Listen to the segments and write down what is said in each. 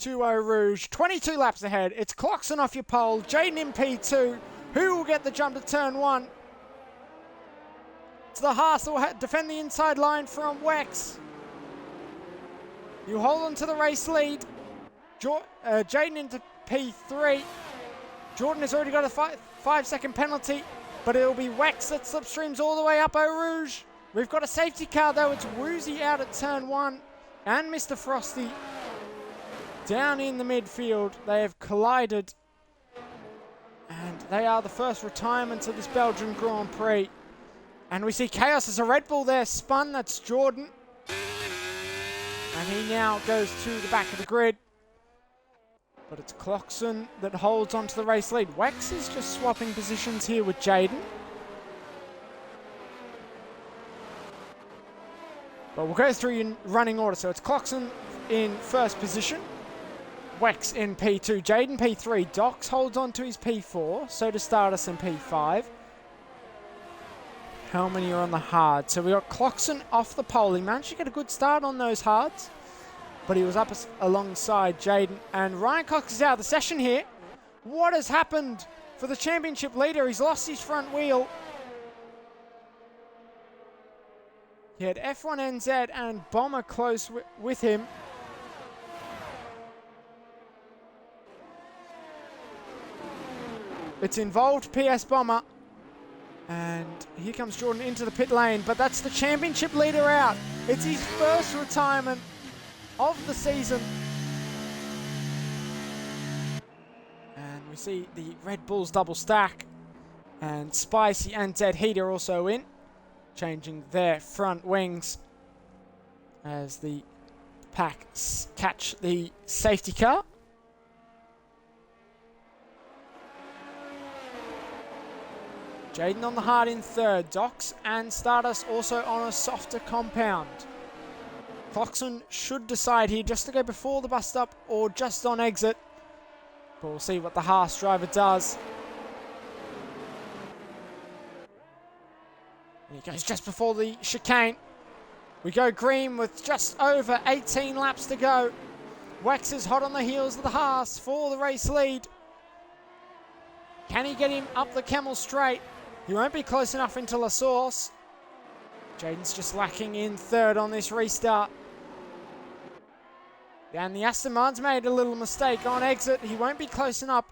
to Eau Rouge. 22 laps ahead. It's Clarkson off your pole. Jaden in P2. Who will get the jump to turn 1? It's the Haas that will defend the inside line from Wex. You hold on to the race lead. Jaden into P3. Jordan has already got a 5-second penalty, but it'll be Wex that slipstreams all the way up Eau Rouge. We've got a safety car though. It's Woozy out at turn 1 and Mr. Frosty down in the midfield. They have collided and they are the first retirements of this Belgian Grand Prix. And we see Chaos as a Red Bull there spun. That's Jordan. And he now goes to the back of the grid. But it's Clarkson that holds onto the race lead. Wex is just swapping positions here with Jaden. But we'll go through in running order. So it's Clarkson in first position. Wex in P2. Jaden P3. Docs holds on to his P4. So does Stardust in P5. How many are on the hard? So we got Clarkson off the pole. He managed to get a good start on those hards, but he was up alongside Jaden. And Ryan Cox is out of the session here. What has happened for the championship leader? He's lost his front wheel. He had F1NZ and Bomber close with him. It's involved PS Bomber. And here comes Jordan into the pit lane, but that's the championship leader out. It's his first retirement of the season. And we see the Red Bulls double stack. And Spicy and Zed Heat are also in, changing their front wings as the pack catch the safety car. Jaden on the hard in third. Docs and Stardust also on a softer compound. Clarkson should decide here just to go before the bus stop or just on exit. But we'll see what the Haas driver does. And he goes just before the chicane. We go green with just over 18 laps to go. Wex is hot on the heels of the Haas for the race lead. Can he get him up the Camel straight? He won't be close enough into La Source. Jaden's just lacking in third on this restart. And the Aston Martin's made a little mistake on exit. He won't be close enough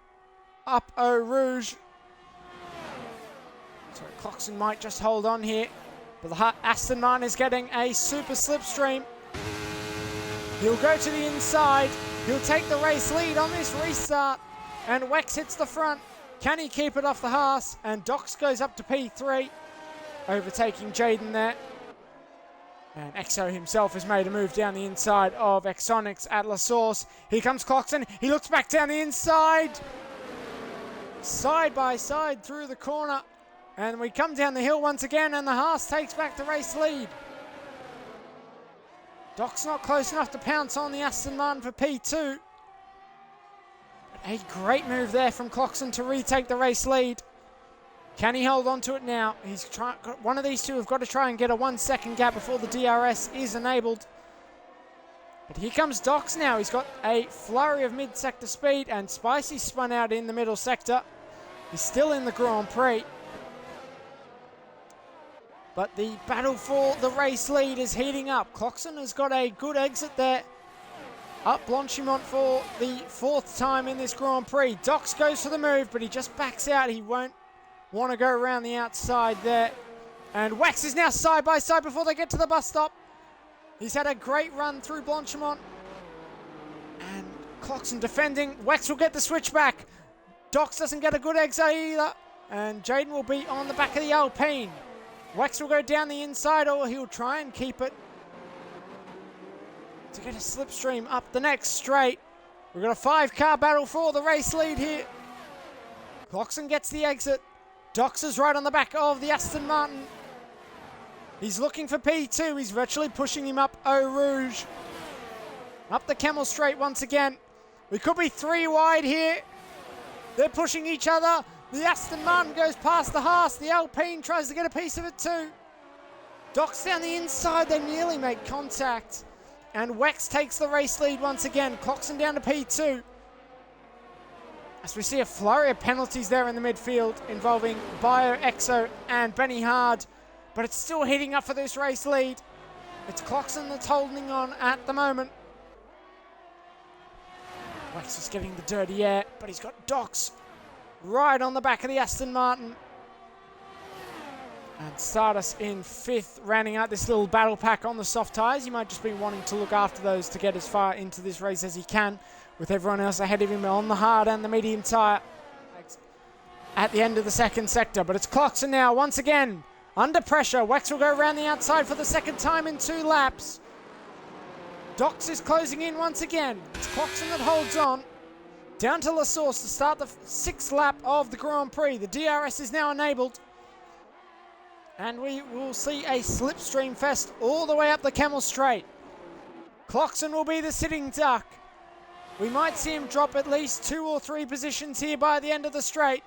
up Eau Rouge. So Clarkson might just hold on here. But the Aston Martin is getting a super slipstream. He'll go to the inside. He'll take the race lead on this restart. And Wex hits the front. Can he keep it off the Haas? And Docs goes up to P3, overtaking Jaden there. And Exo himself has made a move down the inside of Exonics at La Source. Here comes Clarkson. He looks back down the inside. Side by side through the corner. And we come down the hill once again, and the Haas takes back the race lead. Doc's not close enough to pounce on the Aston Martin for P2. A great move there from Clarkson to retake the race lead. Can he hold on to it now? One of these two have got to try and get a 1 second gap before the DRS is enabled. But here comes Docs now. He's got a flurry of mid-sector speed, and Spicy spun out in the middle sector. He's still in the Grand Prix. But the battle for the race lead is heating up. Clarkson has got a good exit there. Up Blanchimont for the 4th time in this Grand Prix. Docs goes for the move, but he just backs out. He won't want to go around the outside there. And Wex is now side by side before they get to the bus stop. He's had a great run through Blanchimont. And Clarkson defending. Wex will get the switch back. Docs doesn't get a good exit either. And Jaden will be on the back of the Alpine. Wex will go down the inside, or he'll try and keep it to get a slipstream up the next straight. We've got a 5-car battle for the race lead here. Clarkson gets the exit. Docs is right on the back of the Aston Martin. He's looking for P2. He's virtually pushing him up Eau Rouge. Up the Camel straight once again. We could be 3 wide here. They're pushing each other. The Aston Martin goes past the Haas. The Alpine tries to get a piece of it too. Docs down the inside. They nearly make contact. And Wex takes the race lead once again. Cloxon down to P2. As we see a flurry of penalties there in the midfield involving Bio, Exo, and Benny Hard. But it's still heating up for this race lead. It's Cloxon that's holding on at the moment. Wex is getting the dirty air, but he's got Docs right on the back of the Aston Martin. And Stardust in 5th, rounding out this little battle pack on the soft tyres. He might just be wanting to look after those to get as far into this race as he can, with everyone else ahead of him on the hard and the medium tyre at the end of the second sector. But it's Cloxon now, once again, under pressure. Wex will go around the outside for the second time in 2 laps. Docs is closing in once again. It's Cloxon that holds on. Down to La Source to start the 6th lap of the Grand Prix. The DRS is now enabled. And we will see a slipstream fest all the way up the Camel Straight. Cloxon will be the sitting duck. We might see him drop at least 2 or 3 positions here by the end of the straight.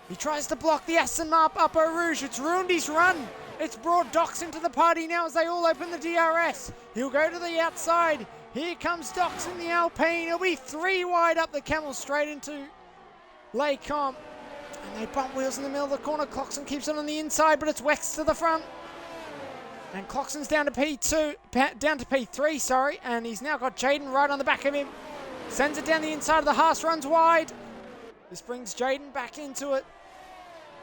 He tries to block the Aston Martin up Eau Rouge. It's ruined his run. It's brought Docs into the party now as they all open the DRS. He'll go to the outside. Here comes Docs in the Alpine. He'll be 3 wide up the Camel Straight into Les Comps. And they bump wheels in the middle of the corner. Cloxon keeps it on the inside, but it's Wex to the front. And Cloxon's down to P3, sorry. And he's now got Jaden right on the back of him. Sends it down the inside of the Haas, runs wide. This brings Jaden back into it.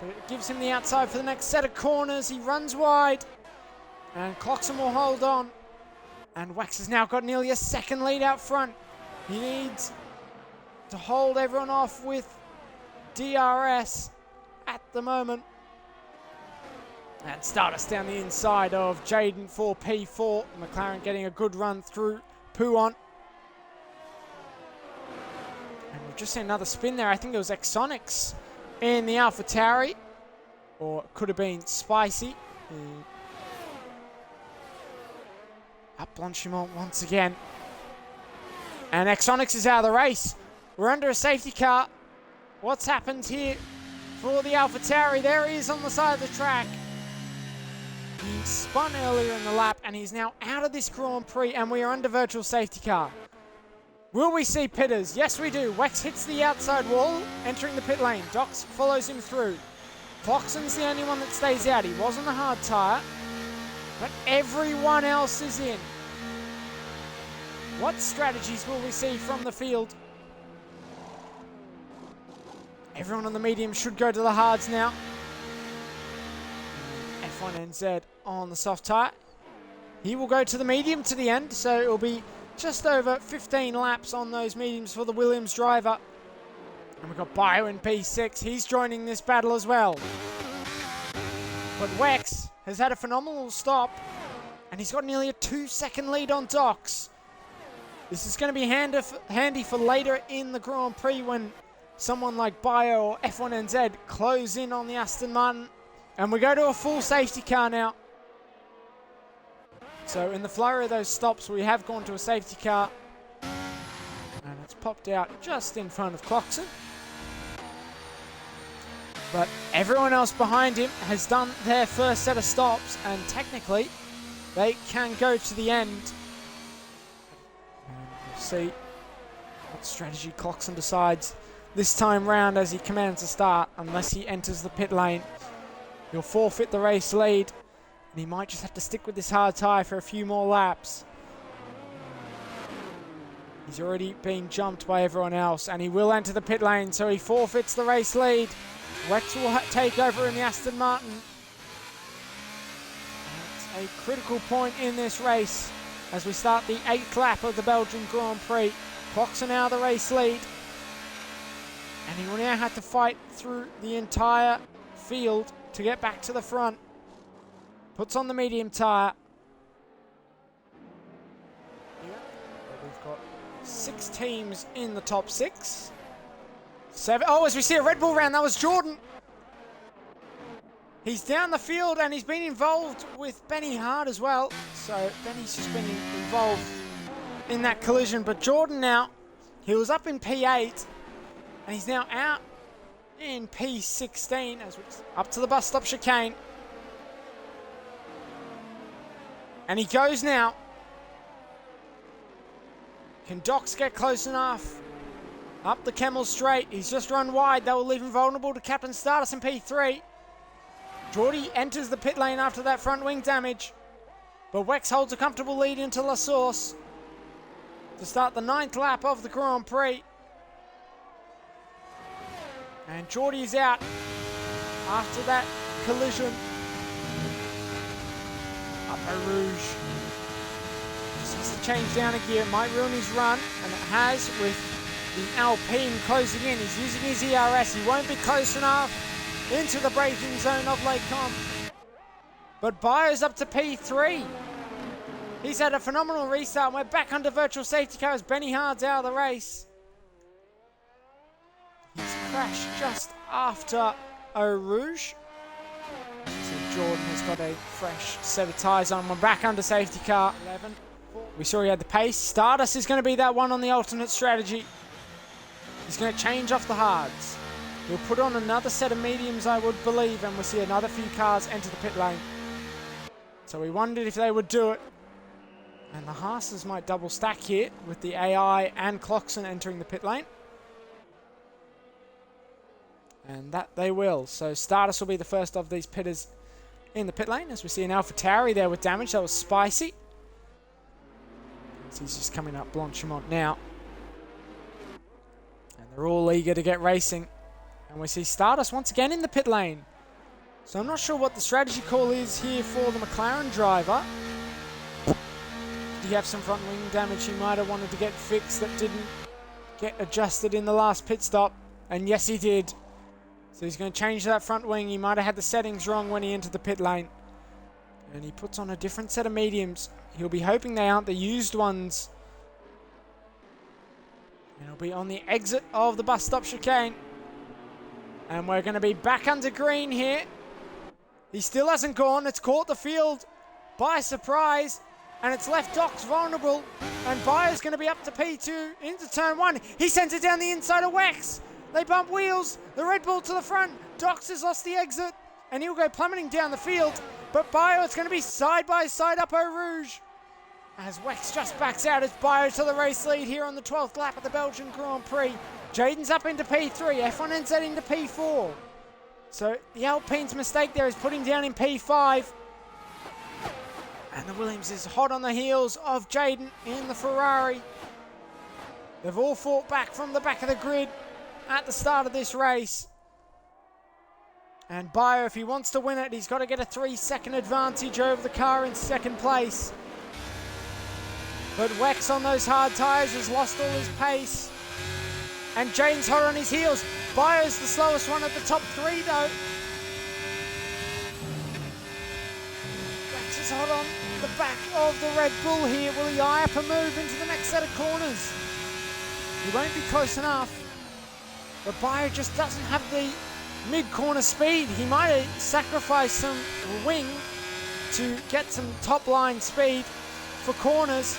But it gives him the outside for the next set of corners. He runs wide. And Cloxon will hold on. And Wex has now got nearly a second lead out front. He needs to hold everyone off with DRS at the moment. And Stardust down the inside of Jaden for P4. McLaren getting a good run through Pouon. And we've just seen another spin there. I think it was Exonics in the AlphaTauri. Or it could have been Spicy. Up Blanchimont once again. And Exonics is out of the race. We're under a safety car. What's happened here for the AlphaTauri? There he is on the side of the track. He spun earlier in the lap and he's now out of this Grand Prix and we are under virtual safety car. Will we see pitters? Yes, we do. Wex hits the outside wall, entering the pit lane. Docs follows him through. Cloxon's the only one that stays out. He was on the hard tyre, but everyone else is in. What strategies will we see from the field? Everyone on the medium should go to the hards now. F1NZ on the soft tyre. He will go to the medium to the end, so it will be just over 15 laps on those mediums for the Williams driver. And we've got Bio in P6. He's joining this battle as well. But Wex has had a phenomenal stop, and he's got nearly a 2-second lead on Docs. This is going to be handy for later in the Grand Prix when someone like Bio or F1NZ close in on the Aston Martin. And we go to a full safety car now. So in the flurry of those stops, we have gone to a safety car. And it's popped out just in front of Cloxon. But everyone else behind him has done their first set of stops. And technically, they can go to the end. And we'll see what strategy Cloxon decides this time round as he commands a start. Unless he enters the pit lane, he'll forfeit the race lead. And he might just have to stick with this hard tyre for a few more laps. He's already been jumped by everyone else. And he will enter the pit lane, so he forfeits the race lead. Wex will take over in the Aston Martin. And it's a critical point in this race as we start the 8th lap of the Belgian Grand Prix. Cloxon out of the race lead. And he will now have to fight through the entire field to get back to the front. Puts on the medium tyre. We've got 6 teams in the top 6. 7. Oh, as we see a Red Bull round, that was Jordan. He's down the field and he's been involved with Benny Hard as well. So Benny's just been involved in that collision. But Jordan now, he was up in P8 and he's now out in P16 as we're up to the bus stop chicane. And he goes now. Can Docs get close enough? Up the Kemmel straight. He's just run wide. That will leave him vulnerable to Captain Stardust in P3. Geordie enters the pit lane after that front wing damage. But Wex holds a comfortable lead into La Source to start the 9th lap of the Grand Prix. And Geordie is out after that collision. Up Eau Rouge. Just has to change down a gear. It might ruin his run, and it has with the Alpine closing in. He's using his ERS. He won't be close enough into the braking zone of Lake Com. But Bio's up to P3. He's had a phenomenal restart, and we're back under virtual safety car as Benny Hard's out of the race. He's crashed just after Eau Rouge. So Jordan has got a fresh set of tyres on. We're back under safety car. 11. We saw he had the pace. Stardust is going to be that one on the alternate strategy. He's going to change off the hards. He'll put on another set of mediums, I would believe, and we'll see another few cars enter the pit lane. So we wondered if they would do it. And the Haas's might double stack here with the AI and Clarkson entering the pit lane. And that they will. So Stardust will be the first of these pitters in the pit lane. As we see an AlphaTauri there with damage. That was spicy. So he's just coming up Blanchimont now. And they're all eager to get racing. And we see Stardust once again in the pit lane. So I'm not sure what the strategy call is here for the McLaren driver. Did he have some front wing damage he might have wanted to get fixed that didn't get adjusted in the last pit stop? And yes, he did. So he's going to change that front wing. He might have had the settings wrong when he entered the pit lane. And he puts on a different set of mediums. He'll be hoping they aren't the used ones. And he'll be on the exit of the bus stop chicane. And we're going to be back under green here. He still hasn't gone. It's caught the field by surprise. And it's left Docs vulnerable. And Bio's going to be up to P2 into turn 1. He sends it down the inside of Wex. They bump wheels. The Red Bull to the front. Docs has lost the exit. And he'll go plummeting down the field. But Bio, it's going to be side by side up Eau Rouge. As Wex just backs out, it's Bio to the race lead here on the 12th lap of the Belgian Grand Prix. Jaden's up into P3. F1NZ into P4. So the Alpine's mistake there is putting down in P5. And the Williams is hot on the heels of Jaden in the Ferrari. They've all fought back from the back of the grid at the start of this race. And Bio, if he wants to win it, he's got to get a 3-second advantage over the car in second place. But Wex on those hard tyres has lost all his pace. And Jaden's hot on his heels. Bio's the slowest one at the top 3 though. Wex is hot on the back of the Red Bull here. Will he eye up a move into the next set of corners? He won't be close enough. But Bio just doesn't have the mid-corner speed. He might have sacrificed some wing to get some top-line speed for corners.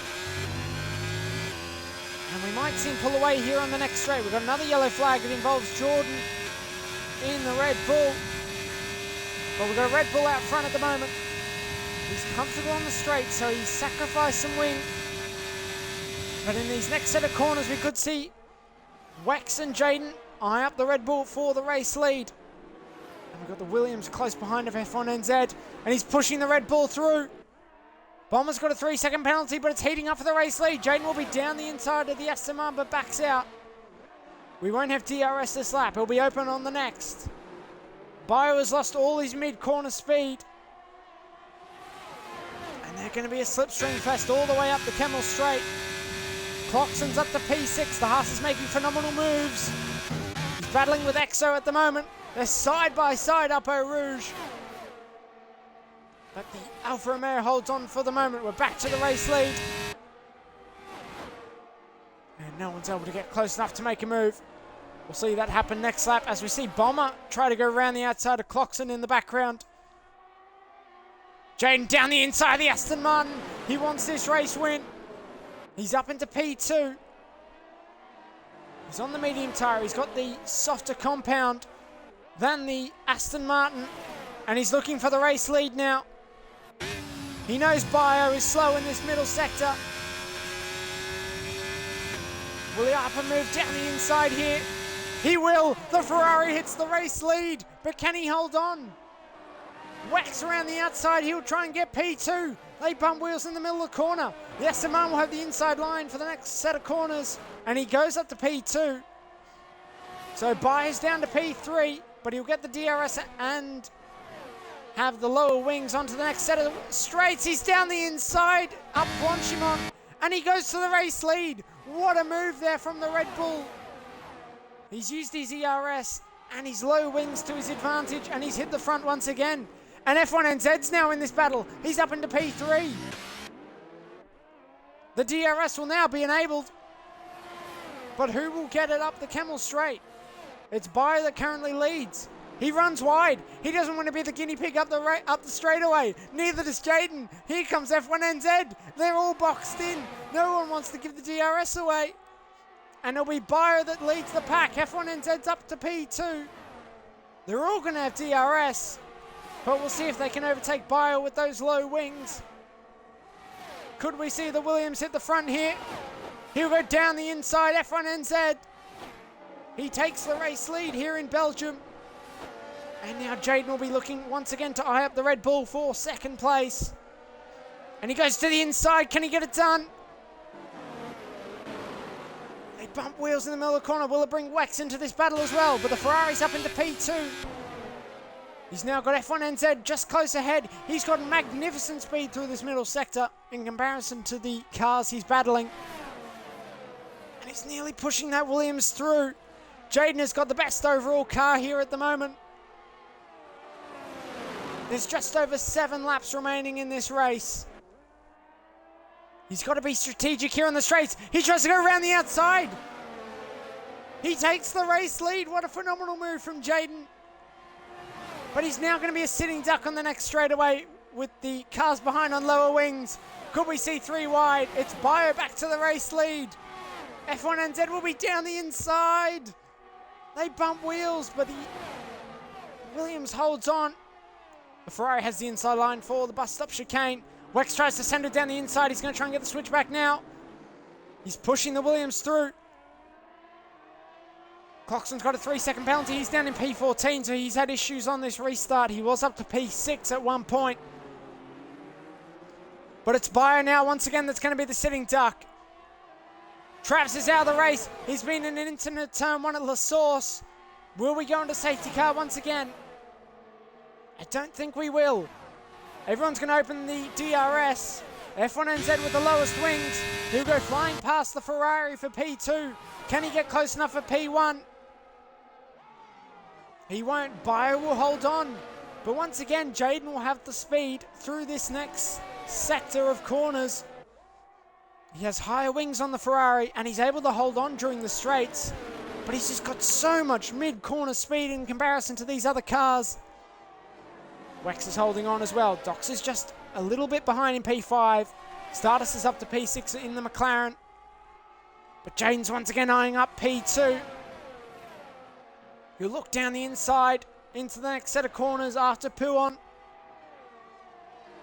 And we might see him pull away here on the next straight. We've got another yellow flag that involves Jordan in the Red Bull. But we've got a Red Bull out front at the moment. He's comfortable on the straight, so he's sacrificed some wing. But in these next set of corners, we could see Wex and Jaden eye up the Red Bull for the race lead. And we've got the Williams close behind of F1NZ. And he's pushing the Red Bull through. Bomber's got a 3-second penalty, but it's heating up for the race lead. Jaden will be down the inside of the Aston Martin, but backs out. We won't have DRS this lap. He'll be open on the next. Bio has lost all his mid-corner speed. And they're going to be a slipstream fest all the way up the Kemmel straight. Clarkson's up to P6. The Haas is making phenomenal moves. He's battling with Exo at the moment. They're side by side up Eau Rouge. But the Alfa Romeo holds on for the moment. We're back to the race lead. And no one's able to get close enough to make a move. We'll see that happen next lap as we see Bomber try to go around the outside of Clarkson in the background. Jaden down the inside of the Aston Martin. He wants this race win. He's up into P2. He's on the medium tyre. He's got the softer compound than the Aston Martin. And he's looking for the race lead now. He knows Bio is slow in this middle sector. Will he up and move down the inside here? He will. The Ferrari hits the race lead, but can he hold on? Wax around the outside. He'll try and get P2. They bump wheels in the middle of the corner. The S1 will have the inside line for the next set of corners, and he goes up to P2. So Bio's down to P3, but he'll get the DRS and have the lower wings onto the next set of straights. He's down the inside, up Blanchimont, and he goes to the race lead. What a move there from the Red Bull. He's used his ERS and his low wings to his advantage, and he's hit the front once again. And F1NZ's now in this battle. He's up into P3. The DRS will now be enabled, but who will get it up the Camel Straight? It's Bio that currently leads. He runs wide. He doesn't want to be the guinea pig up the straightaway. Neither does Jaden. Here comes F1NZ. They're all boxed in. No one wants to give the DRS away. And it'll be Bio that leads the pack. F1NZ's up to P2. They're all going to have DRS, but we'll see if they can overtake Bio with those low wings. Could we see the Williams hit the front here? He'll go down the inside, F1NZ. He takes the race lead here in Belgium. And now Jaden will be looking once again to eye up the Red Bull for second place. And he goes to the inside. Can he get it done? They bump wheels in the middle of the corner. Will it bring Wax into this battle as well? But the Ferrari's up into P2. He's now got F1NZ just close ahead. He's got magnificent speed through this middle sector in comparison to the cars he's battling. And he's nearly pushing that Williams through. Jaden has got the best overall car here at the moment. There's just over 7 laps remaining in this race. He's got to be strategic here on the straights. He tries to go around the outside. He takes the race lead. What a phenomenal move from Jaden. But he's now going to be a sitting duck on the next straightaway with the cars behind on lower wings. Could we see 3 wide? It's Bio back to the race lead. F1NZ will be down the inside. They bump wheels, but the Williams holds on. The Ferrari has the inside line for the bus stop chicane. Wex tries to send it down the inside. He's going to try and get the switch back now. He's pushing the Williams through. Coxon's got a 3-second penalty. He's down in P14, so he's had issues on this restart. He was up to P6 at one point. But it's Bio now once again that's going to be the sitting duck. Travis is out of the race. He's been in an internet turn 1 at La Source. Will we go into safety car once again? I don't think we will. Everyone's going to open the DRS. F1NZ with the lowest wings. He'll go flying past the Ferrari for P2. Can he get close enough for P1? He won't. Bio will hold on. But once again, Jaden will have the speed through this next sector of corners. He has higher wings on the Ferrari and he's able to hold on during the straights. But he's just got so much mid-corner speed in comparison to these other cars. Wax is holding on as well. Dox is just a little bit behind in P5. Stardust is up to P6 in the McLaren. But Jaden's once again eyeing up P2. He'll look down the inside into the next set of corners after Pouon.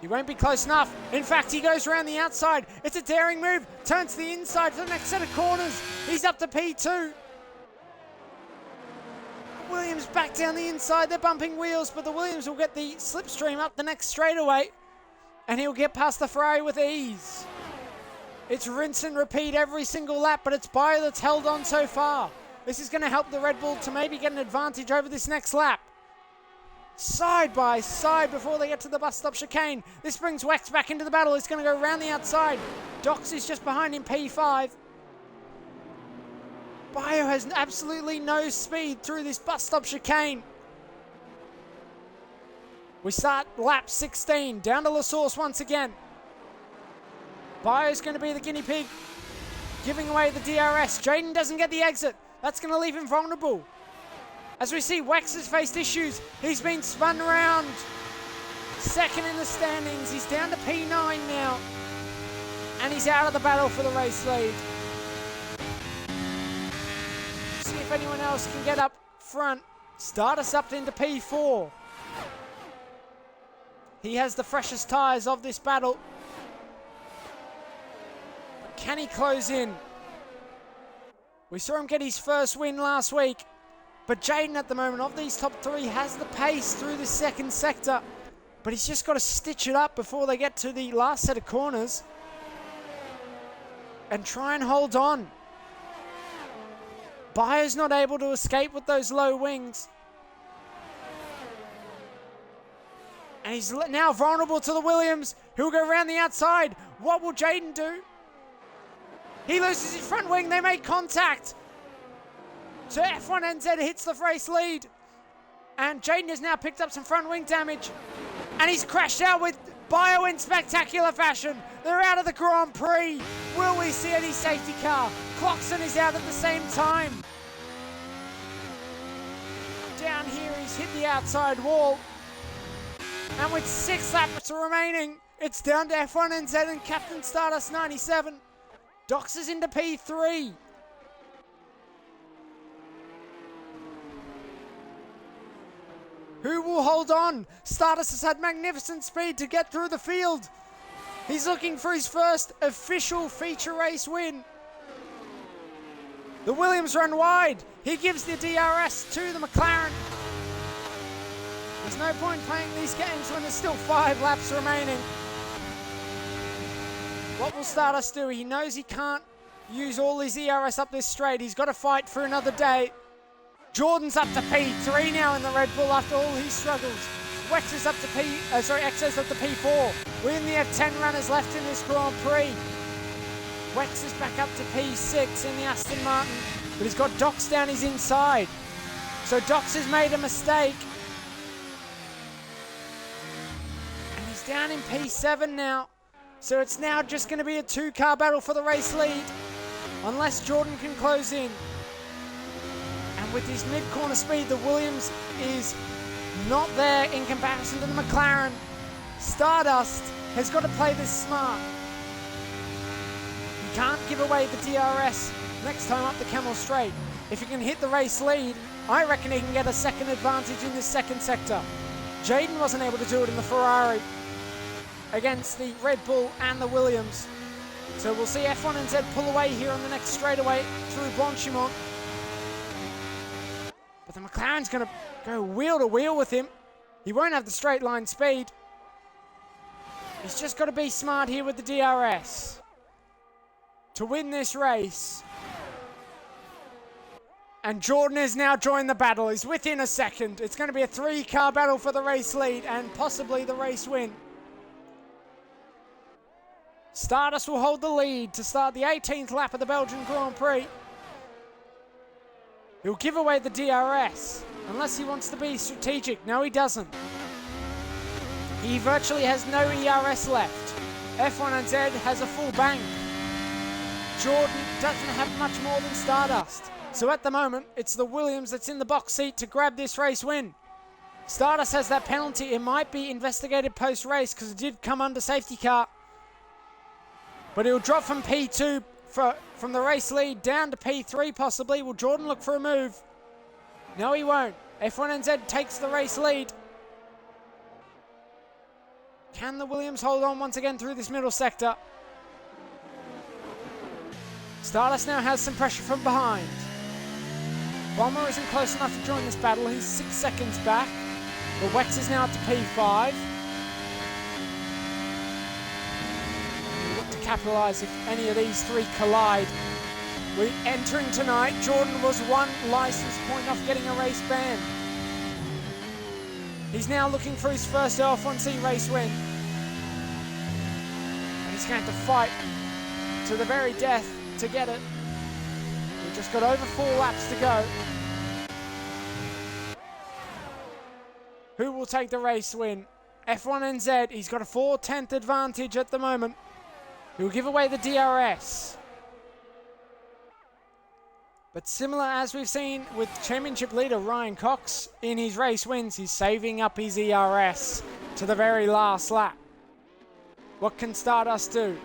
He won't be close enough. In fact, he goes around the outside. It's a daring move. Turns to the inside for the next set of corners. He's up to P2. Williams back down the inside. They're bumping wheels, but the Williams will get the slipstream up the next straightaway. And he'll get past the Ferrari with ease. It's rinse and repeat every single lap, but it's Bio that's held on so far. This is going to help the Red Bull to maybe get an advantage over this next lap. Side by side before they get to the bus stop chicane. This brings Wax back into the battle. He's going to go around the outside. Dox is just behind in P5. Bio has absolutely no speed through this bus stop chicane. We start lap 16, down to La Source once again. Bio's going to be the guinea pig, giving away the DRS. Jaden doesn't get the exit. That's going to leave him vulnerable. As we see, Wax has faced issues. He's been spun around. Second in the standings. He's down to P9 now. And he's out of the battle for the race lead. See if anyone else can get up front. Stardust up into P4. He has the freshest tyres of this battle. But can he close in? We saw him get his first win last week. But Jayden at the moment, of these top three, has the pace through the second sector. But he's just got to stitch it up before they get to the last set of corners. And try and hold on. Bio's not able to escape with those low wings. And he's now vulnerable to the Williams, who will go around the outside. What will Jayden do? He loses his front wing. They make contact. So F1NZ hits the race lead. And Jayden has now picked up some front wing damage. And he's crashed out with Bio in spectacular fashion. They're out of the Grand Prix. Will we see any safety car? Clarkson is out at the same time. Down here, he's hit the outside wall. And with 6 laps remaining, it's down to F1NZ and Captain Stardust 97. Dox is into P3. Who will hold on? Stardust has had magnificent speed to get through the field. He's looking for his first official feature race win. The Williams run wide. He gives the DRS to the McLaren. There's no point playing these games when there's still 5 laps remaining. What will Stardust do? He knows he can't use all his ERS up this straight. He's got to fight for another day. Jordan's up to P3 now in the Red Bull after all his struggles. Wex is up to Exo's up to P4. We only have 10 runners left in this Grand Prix. Wex is back up to P6 in the Aston Martin, but he's got Dox down his inside. So Dox has made a mistake. And he's down in P7 now. So it's now just going to be a 2-car battle for the race lead, unless Jordan can close in. And with his mid-corner speed, the Williams is not there in comparison to the McLaren. Stardust has got to play this smart. He can't give away the DRS next time up the Camel Straight. If he can hit the race lead, I reckon he can get a second advantage in this second sector. Jayden wasn't able to do it in the Ferrari against the Red Bull and the Williams. So we'll see F1NZ pull away here on the next straightaway through Blanchimont. But the McLaren's going to go wheel to wheel with him. He won't have the straight line speed. He's just got to be smart here with the DRS to win this race. And Jordan has now joined the battle. He's within a second. It's going to be a 3-car battle for the race lead and possibly the race win. Stardust will hold the lead to start the 18th lap of the Belgian Grand Prix. He'll give away the DRS unless he wants to be strategic. No, he doesn't. He virtually has no ERS left. F1NZ has a full bank. Jordan doesn't have much more than Stardust. So at the moment, it's the Williams that's in the box seat to grab this race win. Stardust has that penalty. It might be investigated post-race because it did come under safety car. But he'll drop from P2 from the race lead down to P3 possibly. Will Jordan look for a move? No, he won't. F1NZ takes the race lead. Can the Williams hold on once again through this middle sector? Stardust now has some pressure from behind. Bomber isn't close enough to join this battle. He's 6 seconds back. The Wex is now up to P5. Capitalize if any of these 3 collide. We're entering tonight. Jordan was 1 license point off getting a race ban. He's now looking for his first OF1C race win. And he's going to fight to the very death to get it. We've just got over 4 laps to go. Who will take the race win? F1NZ, he's got a 4/10 advantage at the moment. He'll give away the DRS. But similar as we've seen with championship leader Ryan Cox in his race wins, he's saving up his ERS to the very last lap. What can Stardust do?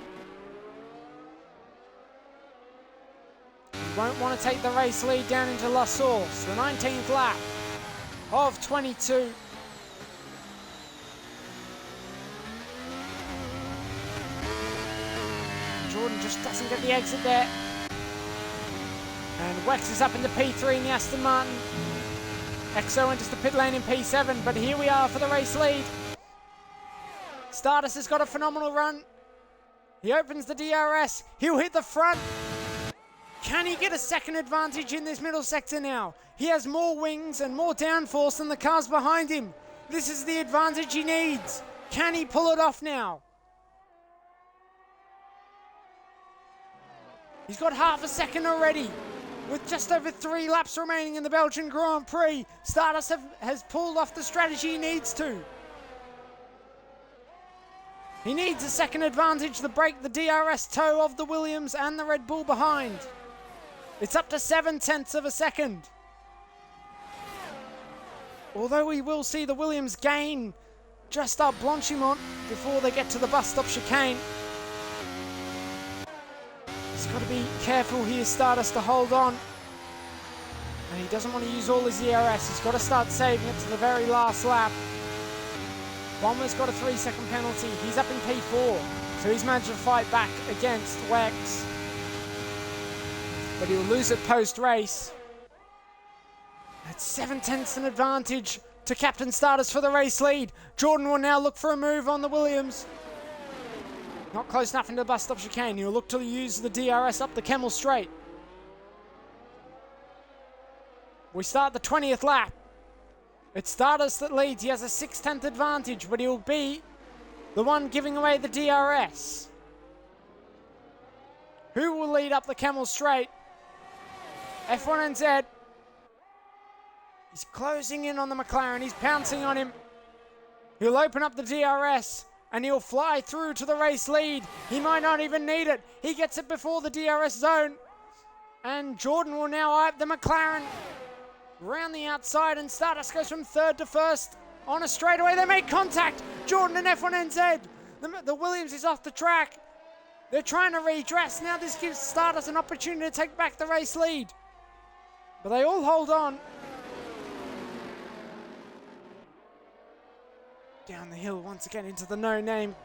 He won't want to take the race lead down into La Source, the 19th lap of 22. Jordan just doesn't get the exit there. And Wex is up into P3 in the Aston Martin. Exo enters the pit lane in P7, but here we are for the race lead. Stardust has got a phenomenal run. He opens the DRS. He'll hit the front. Can he get a second advantage in this middle sector now? He has more wings and more downforce than the cars behind him. This is the advantage he needs. Can he pull it off now? He's got half a second already. With just over 3 laps remaining in the Belgian Grand Prix, Stardust has pulled off the strategy he needs to. He needs a second advantage to break the DRS toe of the Williams and the Red Bull behind. It's up to 7/10 of a second. Although we will see the Williams gain just up Blanchimont before they get to the bus stop chicane. He's got to be careful here, Stardust, to hold on. And he doesn't want to use all his ERS. He's got to start saving it to the very last lap. Bomber's got a 3-second penalty. He's up in P4. So he's managed to fight back against Wex. But he'll lose it post-race. That's 7/10 an advantage to Captain Stardust for the race lead. Jordan will now look for a move on the Williams. Not close enough into the bus stop chicane. He'll look to use the DRS up the Kemmel Straight. We start the 20th lap. It's Stardust that leads. He has a 6/10 advantage, but he'll be the one giving away the DRS. Who will lead up the Kemmel Straight? F1NZ. He's closing in on the McLaren. He's pouncing on him. He'll open up the DRS. And he'll fly through to the race lead. He might not even need it. He gets it before the DRS zone. And Jordan will now eye up the McLaren round the outside. And Stardust goes from 3rd to 1st on a straightaway. They make contact. Jordan and F1NZ. The Williams is off the track. They're trying to redress. Now this gives Stardust an opportunity to take back the race lead. But they all hold on. Down the hill once again into the no-name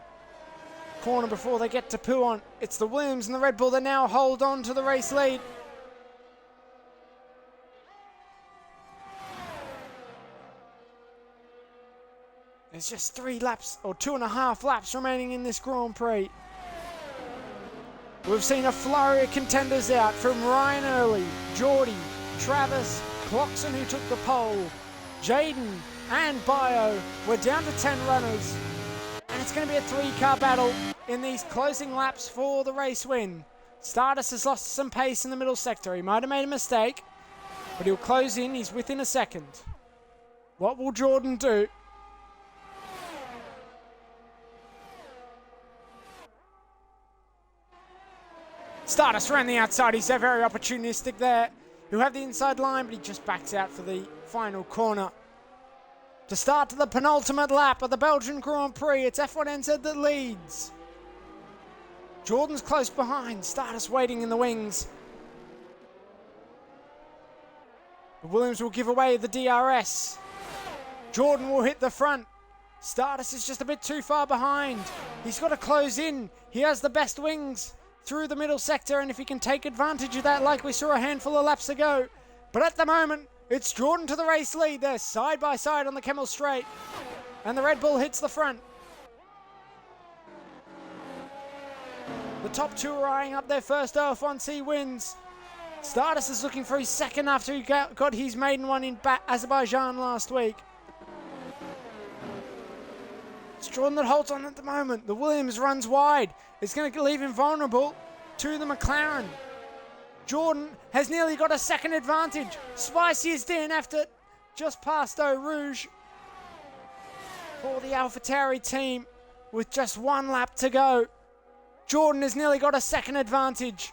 corner before they get to Pouon. It's the Williams and the Red Bull that now hold on to the race lead. There's just 3 laps or 2.5 laps remaining in this Grand Prix. We've seen a flurry of contenders out from Ryan Early, Geordie, Travis, Cloxon who took the pole, Jaden, and Bio. We're down to 10 runners. And it's going to be a 3-car battle in these closing laps for the race win. Stardust has lost some pace in the middle sector. He might have made a mistake, but he'll close in. He's within a second. What will Jordan do? Stardust around the outside. He's very opportunistic there. He'll have the inside line, but he just backs out for the final corner. To start to the penultimate lap of the Belgian Grand Prix, it's F1NZ that leads. Jordan's close behind, Stardust waiting in the wings. The Williams will give away the DRS. Jordan will hit the front. Stardust is just a bit too far behind. He's got to close in. He has the best wings through the middle sector, and if he can take advantage of that like we saw a handful of laps ago. But at the moment, it's Jordan to the race lead. They're side by side on the Kemmel Straight. And the Red Bull hits the front. The top 2 are eyeing up their first OF1C wins. Stardust is looking for his second after he got his maiden one in Azerbaijan last week. It's Jordan that holds on at the moment. The Williams runs wide. It's going to leave him vulnerable to the McLaren. Jordan has nearly got a second advantage. Spicy is DNF'd it just past Eau Rouge for the AlphaTauri team with just 1 lap to go. Jordan has nearly got a second advantage.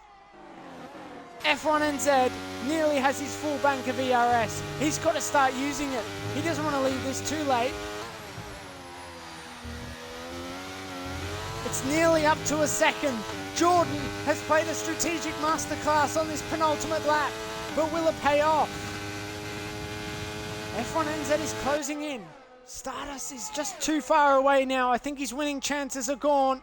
F1NZ nearly has his full bank of ERS. He's got to start using it. He doesn't want to leave this too late. It's nearly up to a second. Jordan has played a strategic masterclass on this penultimate lap, but will it pay off? F1NZ is closing in. Stardust is just too far away now. I think his winning chances are gone.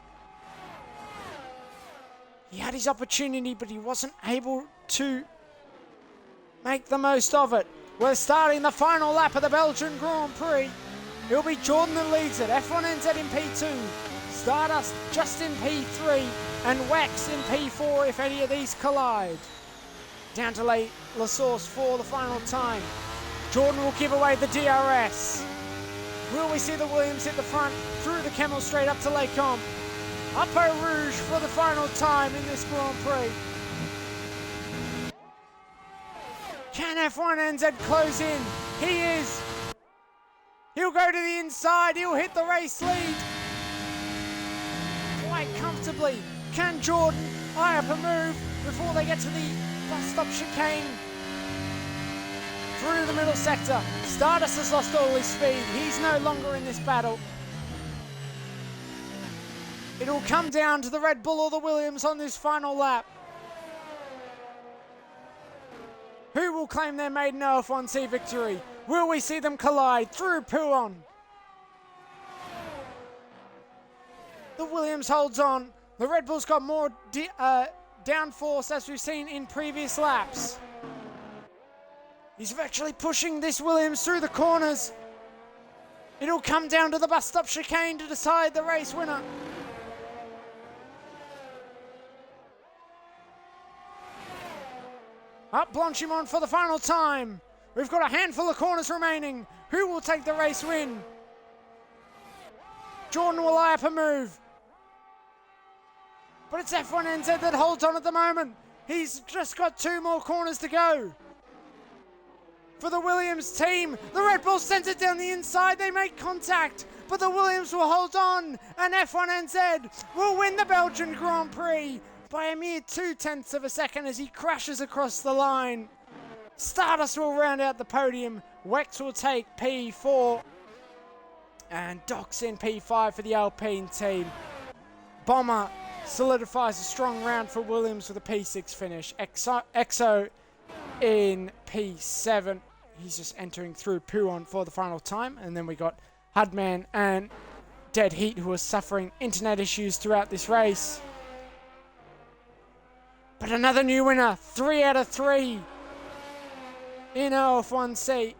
He had his opportunity, but he wasn't able to make the most of it. We're starting the final lap of the Belgian Grand Prix. It'll be Jordan that leads it. F1NZ in P2, Stardust just in P3, and Wex in P4 if any of these collide. Down to La Source for the final time. Jordan will give away the DRS. Will we see the Williams hit the front through the Camel straight up to Les Combes? Up Eau Rouge for the final time in this Grand Prix. Can F1NZ close in? He is. He'll go to the inside. He'll hit the race lead quite comfortably. Can Jordan eye up a move before they get to the bus stop chicane? Through the middle sector. Stardust has lost all his speed. He's no longer in this battle. It'll come down to the Red Bull or the Williams on this final lap. Who will claim their maiden OF1C victory? Will we see them collide through Pouhon? The Williams holds on. The Red Bull's got more downforce as we've seen in previous laps. He's virtually pushing this Williams through the corners. It'll come down to the bus stop chicane to decide the race winner. Up Blanchimont for the final time. We've got a handful of corners remaining. Who will take the race win? Jordan will eye up a move. But it's F1NZ that holds on at the moment. He's just got 2 more corners to go. For the Williams team, the Red Bull sends it down the inside. They make contact, but the Williams will hold on. And F1NZ will win the Belgian Grand Prix by a mere 0.2 of a second as he crashes across the line. Stardust will round out the podium. Wex will take P4. And Doc's in P5 for the Alpine team. Bomber solidifies a strong round for Williams with a P6 finish. Exo in P7. He's just entering through Pouhon for the final time. And then we got Hudman and Dead Heat, who are suffering internet issues throughout this race. But another new winner, 3 out of 3 in OF1C.